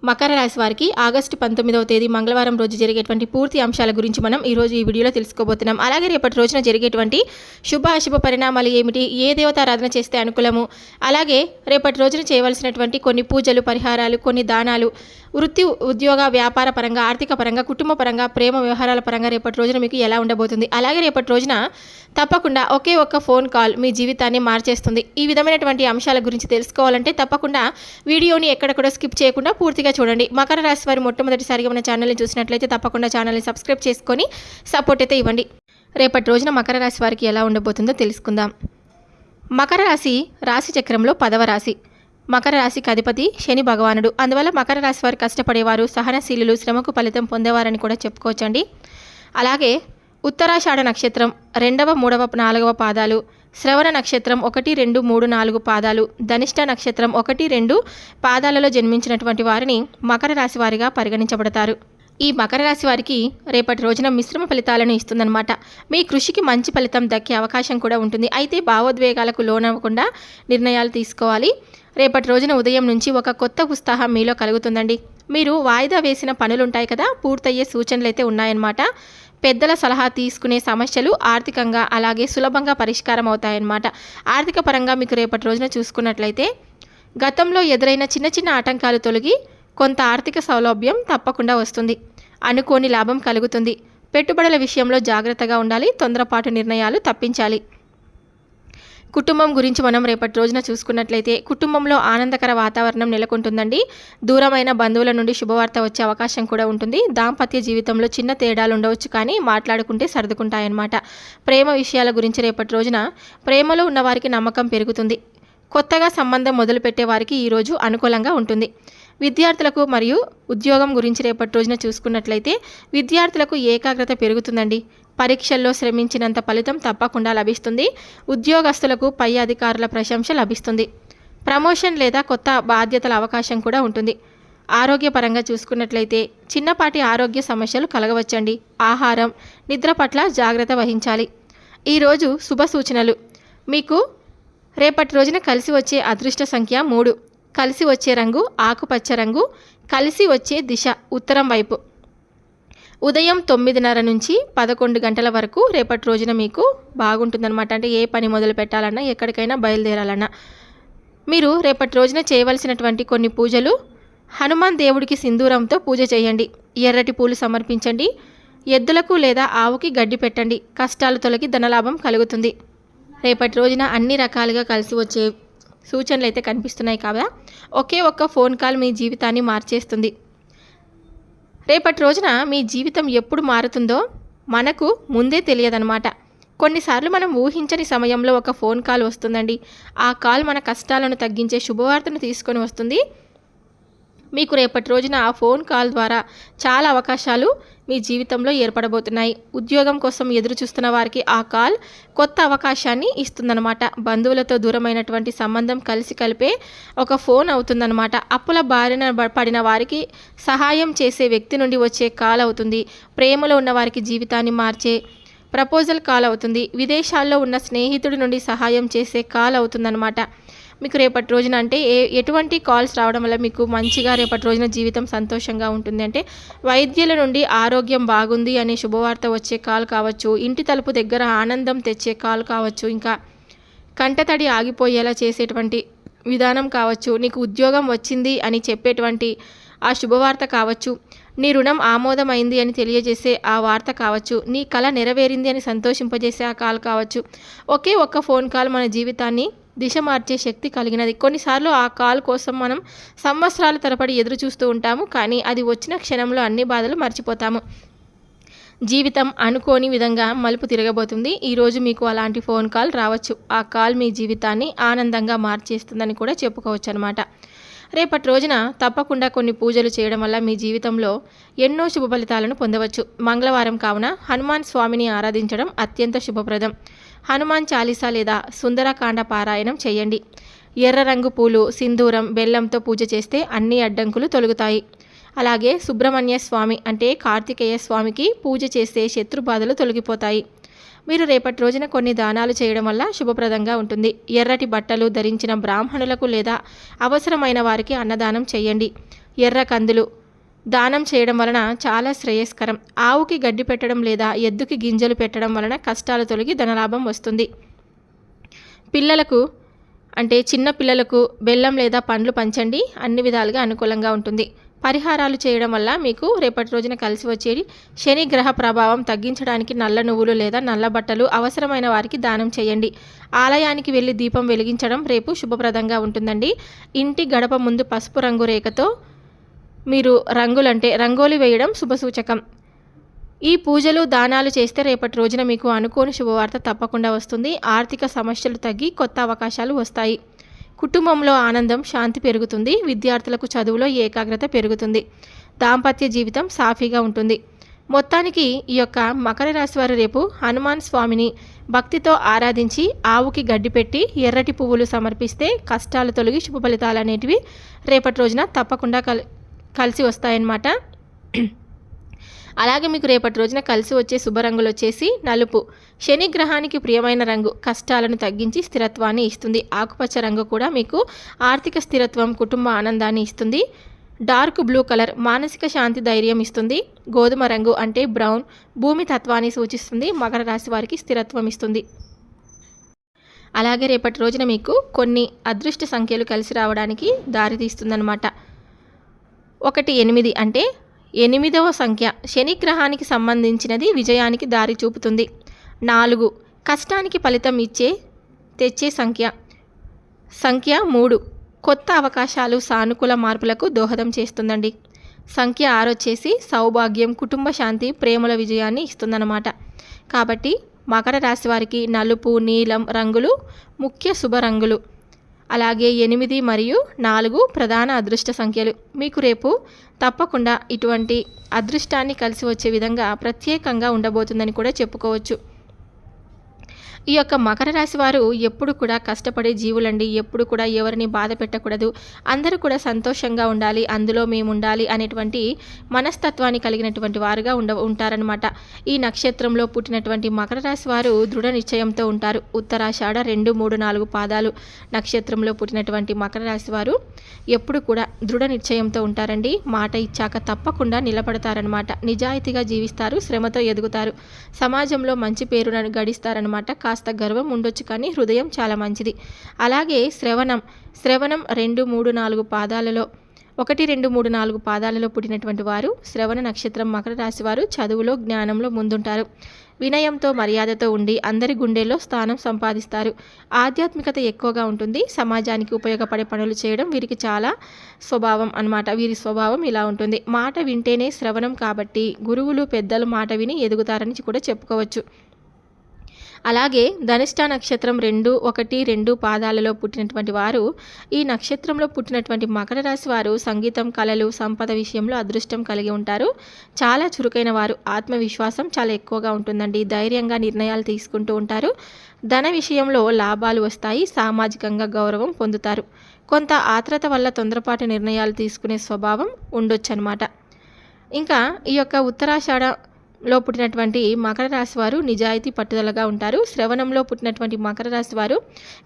మకర రాశి వారికి ఆగస్టు 19వ తేదీ మంగళవారం రోజు జరిగేటువంటి పూర్తి అంశాల గురించి మనం ఈరోజు ఈ వీడియోలో తెలుసుకోబోతున్నాం. అలాగే రేపటి రోజున జరిగేటువంటి శుభ అశుభ పరిణామాలు ఏమిటి, ఏ దేవతారాధన చేస్తే అనుకూలము, అలాగే రేపటి రోజున చేయవలసినటువంటి కొన్ని పూజలు, పరిహారాలు, కొన్ని దానాలు, వృత్తి, ఉద్యోగ, వ్యాపార పరంగా, ఆర్థిక పరంగా, కుటుంబ పరంగా, ప్రేమ వ్యవహారాల పరంగా రేపటి రోజున మీకు ఎలా ఉండబోతుంది. అలాగే రేపటి రోజున తప్పకుండా ఒకే ఒక్క ఫోన్ కాల్ మీ జీవితాన్ని మార్చేస్తుంది. ఈ విధమైనటువంటి అంశాల గురించి తెలుసుకోవాలంటే తప్పకుండా వీడియోని ఎక్కడ కూడా స్కిప్ చేయకుండా పూర్తిగా చూడండి. మకర రాశి వారి మొట్టమొదటిసారిగా మన ఛానల్ని చూసినట్లయితే తప్పకుండా ఛానల్ని సబ్స్క్రైబ్ చేసుకొని సపోర్ట్ అయితే ఇవ్వండి. రేపటి రోజున మకర రాశి వారికి ఎలా ఉండబోతుందో తెలుసుకుందాం. మకర రాశి రాశి చక్రంలో 10వ రాశి. మకర రాశికి అధిపతి శని భగవానుడు. అందువల్ల మకర రాశి వారు కష్టపడేవారు, సహనశీలులు, శ్రమకు ఫలితం పొందేవారని కూడా చెప్పుకోవచ్చండి. అలాగే ఉత్తరాషాఢ నక్షత్రం 2వ, 3వ, 4వ పాదాలు, శ్రవణ నక్షత్రం 1, 2, 3, 4 పాదాలు, ధనిష్ట నక్షత్రం 1, 2 పాదాలలో జన్మించినటువంటి వారిని మకర రాశి వారిగా పరిగణించబడతారు. ఈ మకర రాశి వారికి రేపటి రోజున మిశ్రమ ఫలితాలను ఇస్తుందన్నమాట. మీ కృషికి మంచి ఫలితం దక్కే అవకాశం కూడా ఉంటుంది. అయితే భావోద్వేగాలకు లోనవ్వకుండా నిర్ణయాలు తీసుకోవాలి. రేపటి రోజున ఉదయం నుంచి ఒక కొత్త ఉత్సాహం మీలో కలుగుతుందండి. మీరు వాయిదా వేసిన పనులుంటాయి కదా, పూర్తయ్యే సూచనలు అయితే ఉన్నాయన్నమాట. పెద్దల సలహా తీసుకునే సమస్యలు ఆర్థికంగా అలాగే సులభంగా పరిష్కారం అవుతాయన్నమాట. ఆర్థిక పరంగా మీకు రేపటి రోజున చూసుకున్నట్లయితే గతంలో ఎదురైన చిన్న చిన్న ఆటంకాలు తొలగి కొంత ఆర్థిక సౌలభ్యం తప్పకుండా వస్తుంది. అనుకోని లాభం కలుగుతుంది. పెట్టుబడుల విషయంలో జాగ్రత్తగా ఉండాలి. తొందరపాటు నిర్ణయాలు తప్పించాలి. కుటుంబం గురించి మనం రేపటి రోజున చూసుకున్నట్లయితే కుటుంబంలో ఆనందకర వాతావరణం నెలకొంటుందండి. దూరమైన బంధువుల నుండి శుభవార్త వచ్చే అవకాశం కూడా ఉంటుంది. దాంపత్య జీవితంలో చిన్న తేడాలు ఉండవచ్చు, కానీ మాట్లాడుకుంటే సర్దుకుంటాయన్నమాట. ప్రేమ విషయాల గురించి రేపటి రోజున ప్రేమలో ఉన్నవారికి నమ్మకం పెరుగుతుంది. కొత్తగా సంబంధం మొదలుపెట్టే వారికి ఈరోజు అనుకూలంగా ఉంటుంది. విద్యార్థులకు మరియు ఉద్యోగం గురించి రేపటి రోజున చూసుకున్నట్లయితే విద్యార్థులకు ఏకాగ్రత పెరుగుతుందండి. పరీక్షల్లో శ్రమించినంత ఫలితం తప్పకుండా లభిస్తుంది. ఉద్యోగస్తులకు పై అధికారుల ప్రశంస లభిస్తుంది. ప్రమోషన్ లేదా కొత్త బాధ్యతల అవకాశం కూడా ఉంటుంది. ఆరోగ్యపరంగా చూసుకున్నట్లయితే చిన్నపాటి ఆరోగ్య సమస్యలు కలగవచ్చండి. ఆహారం, నిద్ర పట్ల జాగ్రత్త వహించాలి. ఈరోజు శుభ సూచనలు. మీకు రేపటి రోజున కలిసి వచ్చే అదృష్ట సంఖ్య 3, కలిసి వచ్చే రంగు ఆకుపచ్చ రంగు, కలిసి వచ్చే దిశ ఉత్తరం వైపు. ఉదయం 9:30 నుంచి 11 గంటల వరకు రేపటి రోజున మీకు బాగుంటుందన్నమాట. అంటే ఏ పని మొదలు పెట్టాలన్నా, ఎక్కడికైనా బయలుదేరాలన్నా మీరు రేపటి రోజున చేయవలసినటువంటి కొన్ని పూజలు: హనుమాన్ దేవుడికి సింధూరంతో పూజ చేయండి. ఎర్రటి పూలు సమర్పించండి. ఎద్దులకు లేదా ఆవుకి గడ్డి పెట్టండి. కష్టాలు తొలగి ధనలాభం కలుగుతుంది. రేపటి రోజున అన్ని రకాలుగా కలిసి వచ్చే సూచనలు అయితే కనిపిస్తున్నాయి కదా. ఒకే ఒక్క ఫోన్ కాల్ మీ జీవితాన్ని మార్చేస్తుంది. రేపటి రోజున మీ జీవితం ఎప్పుడు మారుతుందో మనకు ముందే తెలియదన్నమాట. కొన్నిసార్లు మనం ఊహించని సమయంలో ఒక ఫోన్ కాల్ వస్తుందండి. ఆ కాల్ మన కష్టాలను తగ్గించే శుభవార్తను తీసుకొని వస్తుంది. మీకు రేపటి రోజున ఆ ఫోన్ కాల్ ద్వారా చాలా అవకాశాలు మీ జీవితంలో ఏర్పడబోతున్నాయి. ఉద్యోగం కోసం ఎదురు చూస్తున్న వారికి ఆ కాల్ కొత్త అవకాశాన్ని ఇస్తుందన్నమాట. బంధువులతో దూరమైనటువంటి సంబంధం కలిసి కలిపే ఒక ఫోన్ అవుతుందన్నమాట. అప్పుల బారిన పడిన వారికి సహాయం చేసే వ్యక్తి నుండి వచ్చే కాల్ అవుతుంది. ప్రేమలో ఉన్న వారికి జీవితాన్ని మార్చే ప్రపోజల్ కాల్ అవుతుంది. విదేశాల్లో ఉన్న స్నేహితుడి నుండి సహాయం చేసే కాల్ అవుతుందన్నమాట. మీకు రేపటి రోజున అంటే ఎటువంటి కాల్స్ రావడం వల్ల మీకు మంచిగా రేపటి రోజున జీవితం సంతోషంగా ఉంటుంది అంటే వైద్యుల నుండి ఆరోగ్యం బాగుంది అనే శుభవార్త వచ్చే కాల్ కావచ్చు, ఇంటి తలుపు దగ్గర ఆనందం తెచ్చే కాల్ కావచ్చు, ఇంకా కంటతడి ఆగిపోయేలా చేసేటువంటి విధానం కావచ్చు, నీకు ఉద్యోగం వచ్చింది అని చెప్పేటువంటి ఆ శుభవార్త కావచ్చు, నీ రుణం ఆమోదమైంది అని తెలియజేసే ఆ వార్త కావచ్చు, నీ కల నెరవేరింది అని సంతోషింపజేసే ఆ కాల్ కావచ్చు. ఒకే ఒక్క ఫోన్ కాల్ మన జీవితాన్ని దిశ మార్చే శక్తి కలిగినది. కొన్నిసార్లు ఆ కాల్ కోసం మనం సంవత్సరాల తరబడి ఎదురు చూస్తూ ఉంటాము, కానీ అది వచ్చిన క్షణంలో అన్ని బాధలు మర్చిపోతాము. జీవితం అనుకోని విధంగా మలుపు తిరగబోతుంది. ఈరోజు మీకు అలాంటి ఫోన్ కాల్ రావచ్చు. ఆ కాల్ మీ జీవితాన్ని ఆనందంగా మార్చేస్తుందని కూడా చెప్పుకోవచ్చు అనమాట. రేపటి రోజున తప్పకుండా కొన్ని పూజలు చేయడం వల్ల మీ జీవితంలో ఎన్నో శుభ ఫలితాలను పొందవచ్చు. మంగళవారం కావున హనుమాన్ స్వామిని ఆరాధించడం అత్యంత శుభప్రదం. హనుమాన్ చాలీసా లేదా సుందరకాండ పారాయణం చేయండి. ఎర్ర రంగు పూలు, సింధూరం, బెల్లంతో పూజ చేస్తే అన్ని అడ్డంకులు తొలగుతాయి. అలాగే సుబ్రహ్మణ్య స్వామి అంటే కార్తికేయ స్వామికి పూజ చేస్తే శత్రు బాధలు తొలగిపోతాయి. మీరు రేపటి రోజున కొన్ని దానాలు చేయడం వల్ల శుభప్రదంగా ఉంటుంది. ఎర్రటి బట్టలు ధరించిన బ్రాహ్మణులకు లేదా అవసరమైన వారికి అన్నదానం చేయండి. ఎర్ర కందులు దానం చేయడం వలన చాలా శ్రేయస్కరం. ఆవుకి గడ్డి పెట్టడం లేదా ఎద్దుకి గింజలు పెట్టడం వలన కష్టాలు తొలగి ధనలాభం వస్తుంది. పిల్లలకు అంటే చిన్న పిల్లలకు బెల్లం లేదా పండ్లు పంచండి, అన్ని విధాలుగా అనుకూలంగా ఉంటుంది. పరిహారాలు చేయడం వల్ల మీకు రేపటి రోజున కలిసి వచ్చేది శని గ్రహ ప్రభావం తగ్గించడానికి నల్ల నువ్వులు లేదా నల్ల బట్టలు అవసరమైన వారికి దానం చేయండి. ఆలయానికి వెళ్ళి దీపం వెలిగించడం రేపు శుభప్రదంగా ఉంటుందండి. ఇంటి గడప ముందు పసుపు రంగు రేఖతో మీరు రంగోలి వేయడం శుభసూచకం. ఈ పూజలు దానాలు చేస్తే రేపటి రోజున మీకు అనుకోని శుభవార్త తప్పకుండా వస్తుంది. ఆర్థిక సమస్యలు తగ్గి కొత్త అవకాశాలు వస్తాయి. కుటుంబంలో ఆనందం శాంతి పెరుగుతుంది. విద్యార్థులకు చదువులో ఏకాగ్రత పెరుగుతుంది. దాంపత్య జీవితం సాఫీగా ఉంటుంది. మొత్తానికి ఈ యొక్క మకర రాశి వారు రేపు హనుమాన్ స్వామిని భక్తితో ఆరాధించి ఆవుకి గడ్డి పెట్టి ఎర్రటి పువ్వులు సమర్పిస్తే కష్టాలు తొలగి శుభ ఫలితాలు అనేటివి రేపటి రోజున తప్పకుండా కలిసి వస్తాయన్నమాట. అలాగే మీకు రేపటి రోజున కలిసి వచ్చే శుభరంగులు వచ్చేసి నలుపు, శని గ్రహానికి ప్రియమైన రంగు, కష్టాలను తగ్గించి స్థిరత్వాన్ని ఇస్తుంది. ఆకుపచ్చ రంగు కూడా మీకు ఆర్థిక స్థిరత్వం, కుటుంబ ఆనందాన్ని ఇస్తుంది. డార్క్ బ్లూ కలర్ మానసిక శాంతి, ధైర్యం ఇస్తుంది. గోధుమ రంగు అంటే బ్రౌన్ భూమి తత్వాన్ని సూచిస్తుంది. మకర రాశి వారికి స్థిరత్వం ఇస్తుంది. అలాగే రేపటి రోజున మీకు కొన్ని అదృష్ట సంఖ్యలు కలిసి రావడానికి దారితీస్తుందన్నమాట. 1 8 అంటే 8వ సంఖ్య శని గ్రహానికి సంబంధించినది, విజయానికి దారి చూపుతుంది. 4 కష్టానికి ఫలితం తెచ్చే సంఖ్య 3 కొత్త అవకాశాలు, సానుకూల మార్పులకు దోహదం చేస్తుందండి. సంఖ్య 6 వచ్చేసి సౌభాగ్యం, కుటుంబ శాంతి, ప్రేమల విజయాన్ని ఇస్తుందన్నమాట. కాబట్టి మకర రాశి వారికి నలుపు, నీలం రంగులు ముఖ్య శుభ రంగులు. అలాగే 8 మరియు 4 ప్రధాన అదృష్ట సంఖ్యలు. మీకు రేపు తప్పకుండా ఇటువంటి అదృష్టాన్ని కలిసి వచ్చే విధంగా ప్రత్యేకంగా ఉండబోతుందని కూడా చెప్పుకోవచ్చు. ఈ యొక్క మకర రాశి వారు ఎప్పుడు కూడా కష్టపడే జీవులండి. ఎప్పుడు కూడా ఎవరిని బాధ పెట్టకూడదు, అందరూ కూడా సంతోషంగా ఉండాలి, అందులో మేము ఉండాలి అనేటువంటి మనస్తత్వాన్ని కలిగినటువంటి వారుగా ఉంటారనమాట. ఈ నక్షత్రంలో పుట్టినటువంటి మకర రాశి వారు దృఢ నిశ్చయంతో ఉంటారు. ఉత్తరాషాఢ 2, 3, 4 పాదాలు నక్షత్రంలో పుట్టినటువంటి మకర రాశి వారు ఎప్పుడు కూడా దృఢ నిశ్చయంతో ఉంటారండి. మాట ఇచ్చాక తప్పకుండా నిలబడతారనమాట. నిజాయితీగా జీవిస్తారు, శ్రమతో ఎదుగుతారు, సమాజంలో మంచి పేరును గడిస్తారనమాట. కాస్త గర్వం ఉండొచ్చు కానీ హృదయం చాలా మంచిది. అలాగే శ్రవణం 2, 3, 4 పాదాలలో 1, 2, 3, 4 పాదాలలో పుట్టినటువంటి వారు శ్రవణ నక్షత్రం మకర రాశి వారు చదువులో, జ్ఞానంలో ముందుంటారు. వినయంతో, మర్యాదతో ఉండి అందరి గుండెల్లో స్థానం సంపాదిస్తారు. ఆధ్యాత్మికత ఎక్కువగా ఉంటుంది. సమాజానికి ఉపయోగపడే పనులు చేయడం వీరికి చాలా స్వభావం అన్నమాట. వీరి స్వభావం ఇలా ఉంటుంది. మాట వింటేనే శ్రవణం కాబట్టి గురువులు, పెద్దలు మాట విని ఎదుగుతారని కూడా చెప్పుకోవచ్చు. అలాగే ధనిష్ట నక్షత్రం 2, 1, 2 పాదాలలో పుట్టినటువంటి వారు ఈ నక్షత్రంలో పుట్టినటువంటి మకర రాశి వారు సంగీతం, కళలు, సంపద విషయంలో అదృష్టం కలిగి ఉంటారు. చాలా చురుకైన వారు. ఆత్మవిశ్వాసం చాలా ఎక్కువగా ఉంటుందండి. ధైర్యంగా నిర్ణయాలు తీసుకుంటూ ఉంటారు. ధన విషయంలో లాభాలు వస్తాయి. సామాజికంగా గౌరవం పొందుతారు. కొంత ఆత్రత వల్ల తొందరపాటు నిర్ణయాలు తీసుకునే స్వభావం ఉండొచ్చు అన్నమాట. ఇంకా ఈ యొక్క ఉత్తరాషాఢలో పుట్టినటువంటి మకర రాశి వారు నిజాయితీ, పట్టుదలగా ఉంటారు. శ్రవణంలో పుట్టినటువంటి మకర రాశి వారు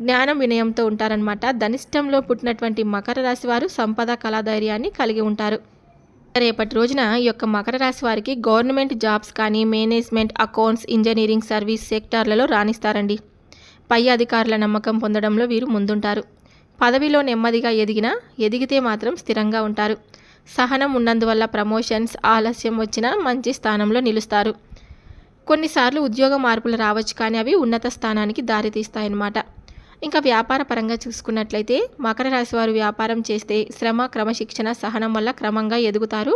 జ్ఞానం, వినయంతో ఉంటారనమాట. ధనిష్టంలో పుట్టినటువంటి మకర రాశి వారు సంపద, కళాధైర్యాన్ని కలిగి ఉంటారు. రేపటి రోజున ఈ యొక్క మకర రాశి వారికి గవర్నమెంట్ జాబ్స్ కానీ, మేనేజ్మెంట్, అకౌంట్స్, ఇంజనీరింగ్, సర్వీస్ సెక్టార్లలో రాణిస్తారండి. పై అధికారుల నమ్మకం పొందడంలో వీరు ముందుంటారు. పదవిలో నెమ్మదిగా ఎదిగితే మాత్రం స్థిరంగా ఉంటారు. సహనం ఉన్నందువల్ల ప్రమోషన్స్ ఆలస్యం వచ్చినా మంచి స్థానంలో నిలుస్తారు. కొన్నిసార్లు ఉద్యోగ మార్పులు రావచ్చు కానీ అవి ఉన్నత స్థానానికి దారితీస్తాయన్నమాట. ఇంకా వ్యాపార పరంగా చూసుకున్నట్లయితే మకర రాశి వారు వ్యాపారం చేస్తే శ్రమ, క్రమశిక్షణ, సహనం వల్ల క్రమంగా ఎదుగుతారు.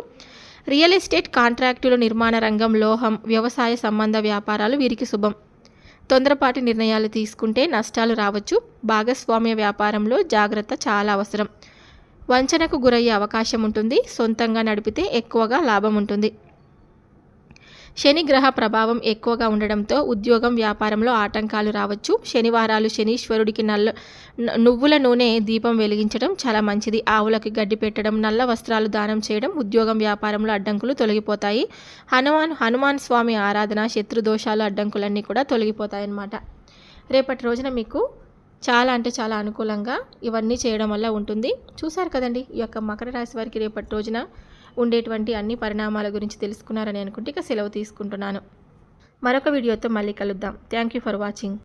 రియల్ ఎస్టేట్, కాంట్రాక్టులు, నిర్మాణ రంగం, లోహం, వ్యవసాయ సంబంధ వ్యాపారాలు వీరికి శుభం. తొందరపాటు నిర్ణయాలు తీసుకుంటే నష్టాలు రావచ్చు. భాగస్వామ్య వ్యాపారంలో జాగ్రత్త చాలా అవసరం. వంచనకు గురయ్యే అవకాశం ఉంటుంది. సొంతంగా నడిపితే ఎక్కువగా లాభం ఉంటుంది. శని గ్రహ ప్రభావం ఎక్కువగా ఉండడంతో ఉద్యోగం, వ్యాపారంలో ఆటంకాలు రావచ్చు. శనివారాలు శనీశ్వరుడికి నువ్వుల నూనె దీపం వెలిగించడం చాలా మంచిది. ఆవులకు గడ్డి పెట్టడం, నల్ల వస్త్రాలు దానం చేయడం ఉద్యోగం, వ్యాపారంలో అడ్డంకులు తొలగిపోతాయి. హనుమాన్ స్వామి ఆరాధన, శత్రు దోషాలు, అడ్డంకులన్నీ కూడా తొలగిపోతాయి అన్నమాట. రేపటి రోజున మీకు చాలా అంటే చాలా అనుకూలంగా ఇవన్నీ చేయడం వల్ల ఉంటుంది. చూసారు కదండి, ఈ యొక్క మకర రాశి వారికి రేపటి రోజున ఉండేటువంటి అన్ని పరిణామాల గురించి తెలుసుకున్నారని అనుకుంటే ఇక సెలవు తీసుకుంటున్నాను. మరొక వీడియోతో మళ్ళీ కలుద్దాం. Thank you for watching.